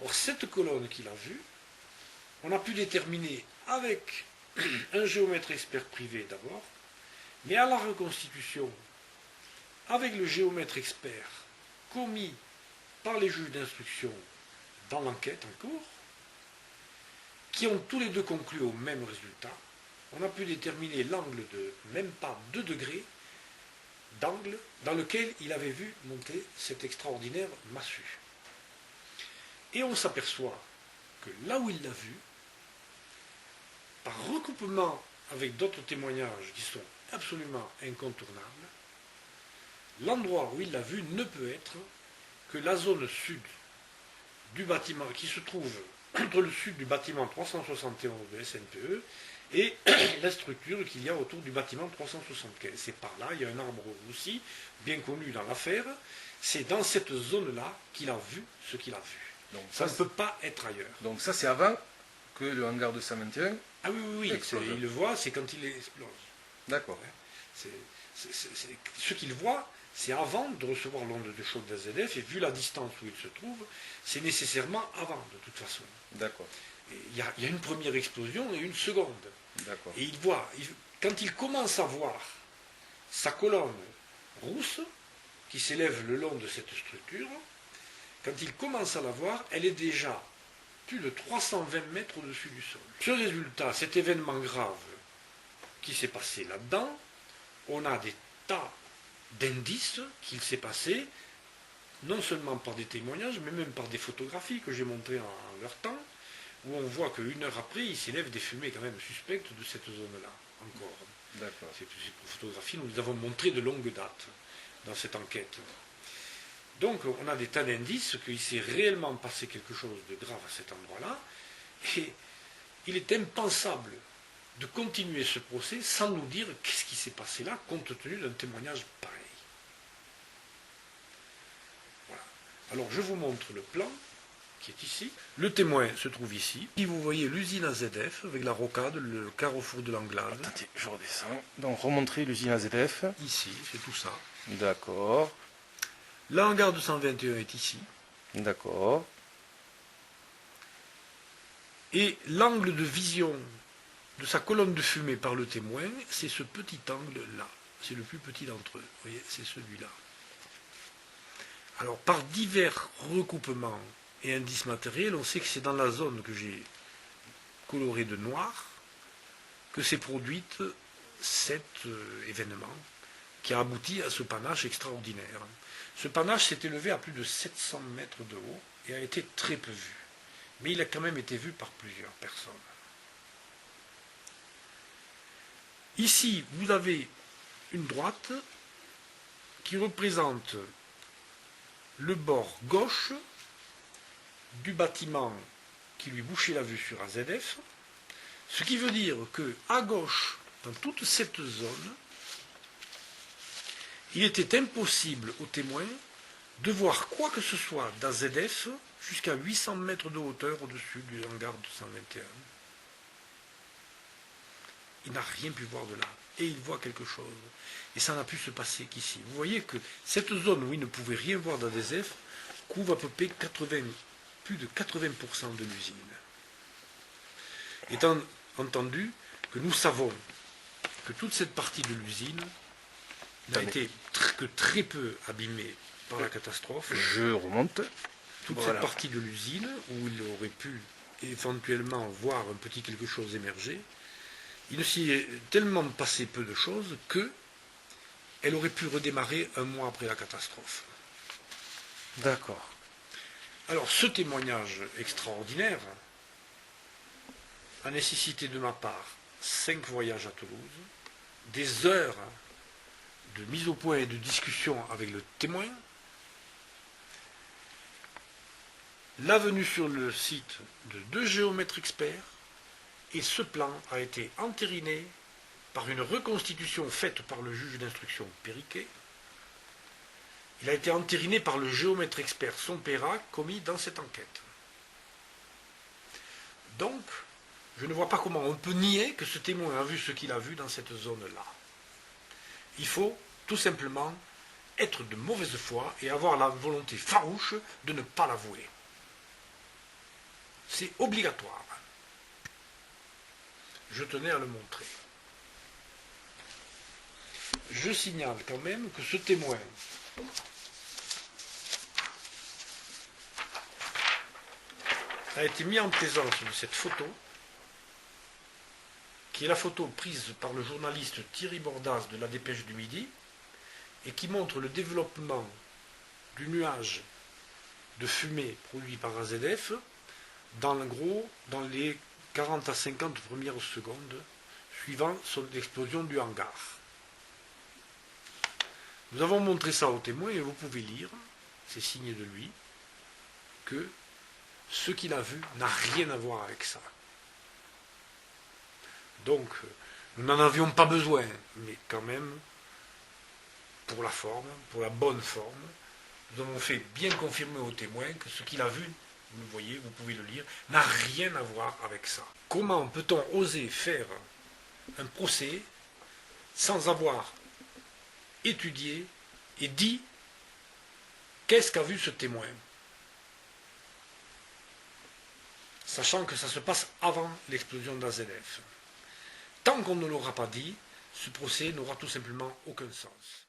Or, cette colonne qu'il a vue, on a pu déterminer avec un géomètre expert privé d'abord, mais à la reconstitution, avec le géomètre expert commis par les juges d'instruction dans l'enquête en cours, qui ont tous les deux conclu au même résultat, on a pu déterminer l'angle de même pas 2 degrés d'angle dans lequel il avait vu monter cette extraordinaire massue. Et on s'aperçoit que là où il l'a vu, par recoupement avec d'autres témoignages qui sont absolument incontournables, l'endroit où il l'a vu ne peut être que la zone sud du bâtiment qui se trouve entre le sud du bâtiment 371 de SNPE et la structure qu'il y a autour du bâtiment 375. C'est par là, il y a un arbre aussi, bien connu dans l'affaire. C'est dans cette zone-là qu'il a vu ce qu'il a vu. Donc ça ne peut pas être ailleurs. Donc ça, c'est avant que le hangar 221 Ah oui, il le voit, c'est quand il explose. D'accord. Ce qu'il voit, c'est avant de recevoir l'onde de choc d'AZF, et vu la distance où il se trouve, c'est nécessairement avant, de toute façon. D'accord. Il y a une première explosion et une seconde. D'accord. Et il voit, quand il commence à voir sa colonne rousse, qui s'élève le long de cette structure, quand il commence à la voir, elle est déjà plus de 320 mètres au-dessus du sol. Ce résultat, cet événement grave qui s'est passé là-dedans, on a des tas d'indices qu'il s'est passé, non seulement par des témoignages, mais même par des photographies que j'ai montrées en leur temps, où on voit qu'une heure après, il s'élève des fumées quand même suspectes de cette zone-là, encore. D'accord. Ces photographies, nous les avons montrées de longue date dans cette enquête. Donc, on a des tas d'indices qu'il s'est réellement passé quelque chose de grave à cet endroit-là, et il est impensable de continuer ce procès sans nous dire qu'est-ce qui s'est passé là, compte tenu d'un témoignage pareil. Voilà. Alors, je vous montre le plan qui est ici. Le témoin se trouve ici. Ici, vous voyez l'usine AZF avec la rocade, le carrefour de l'Anglade. Attendez, je redescends. Donc, remontrer l'usine AZF. Ici, c'est tout ça. D'accord. Le hangar 221 est ici. D'accord. Et l'angle de vision de sa colonne de fumée par le témoin, c'est ce petit angle-là. C'est le plus petit d'entre eux. Vous voyez, c'est celui-là. Alors, par divers recoupements et indices matériels, on sait que c'est dans la zone que j'ai colorée de noir que s'est produit cet événement qui a abouti à ce panache extraordinaire. Ce panache s'est élevé à plus de 700 mètres de haut et a été très peu vu. Mais il a quand même été vu par plusieurs personnes. Ici, vous avez une droite qui représente le bord gauche du bâtiment qui lui bouchait la vue sur AZF, ce qui veut dire qu'à gauche, dans toute cette zone, il était impossible aux témoins de voir quoi que ce soit d'AZF jusqu'à 800 mètres de hauteur au-dessus du hangar 221. Il n'a rien pu voir de là. Et il voit quelque chose. Et ça n'a pu se passer qu'ici. Vous voyez que cette zone où il ne pouvait rien voir d'AZF couvre à peu près plus de 80% de l'usine. Étant entendu que nous savons que toute cette partie de l'usine n'a été que très peu abîmée par la catastrophe. Je remonte. Toute cette partie de l'usine où il aurait pu éventuellement voir un petit quelque chose émerger, il ne s'y est tellement passé peu de choses qu'elle aurait pu redémarrer un mois après la catastrophe. D'accord. Alors ce témoignage extraordinaire a nécessité de ma part 5 voyages à Toulouse, des heures de mise au point et de discussion avec le témoin, la venue sur le site de 2 géomètres experts, et ce plan a été entériné par une reconstitution faite par le juge d'instruction Périquet. Il a été entériné par le géomètre expert Sompera commis dans cette enquête. Donc, je ne vois pas comment on peut nier que ce témoin a vu ce qu'il a vu dans cette zone-là. Il faut tout simplement être de mauvaise foi et avoir la volonté farouche de ne pas l'avouer. C'est obligatoire. Je tenais à le montrer. Je signale quand même que ce témoin a été mis en présence de cette photo, qui est la photo prise par le journaliste Thierry Bordas de la Dépêche du Midi, et qui montre le développement du nuage de fumée produit par AZF, dans les 40 à 50 premières secondes suivant l'explosion du hangar. Nous avons montré ça aux témoins et vous pouvez lire, c'est signé de lui, que ce qu'il a vu n'a rien à voir avec ça. Donc, nous n'en avions pas besoin, mais quand même, pour la forme, pour la bonne forme, nous avons fait bien confirmer aux témoins que ce qu'il a vu, vous le voyez, vous pouvez le lire, n'a rien à voir avec ça. Comment peut-on oser faire un procès sans avoir étudié et dit qu'est-ce qu'a vu ce témoin, sachant que ça se passe avant l'explosion d'AZF. Tant qu'on ne l'aura pas dit, ce procès n'aura tout simplement aucun sens.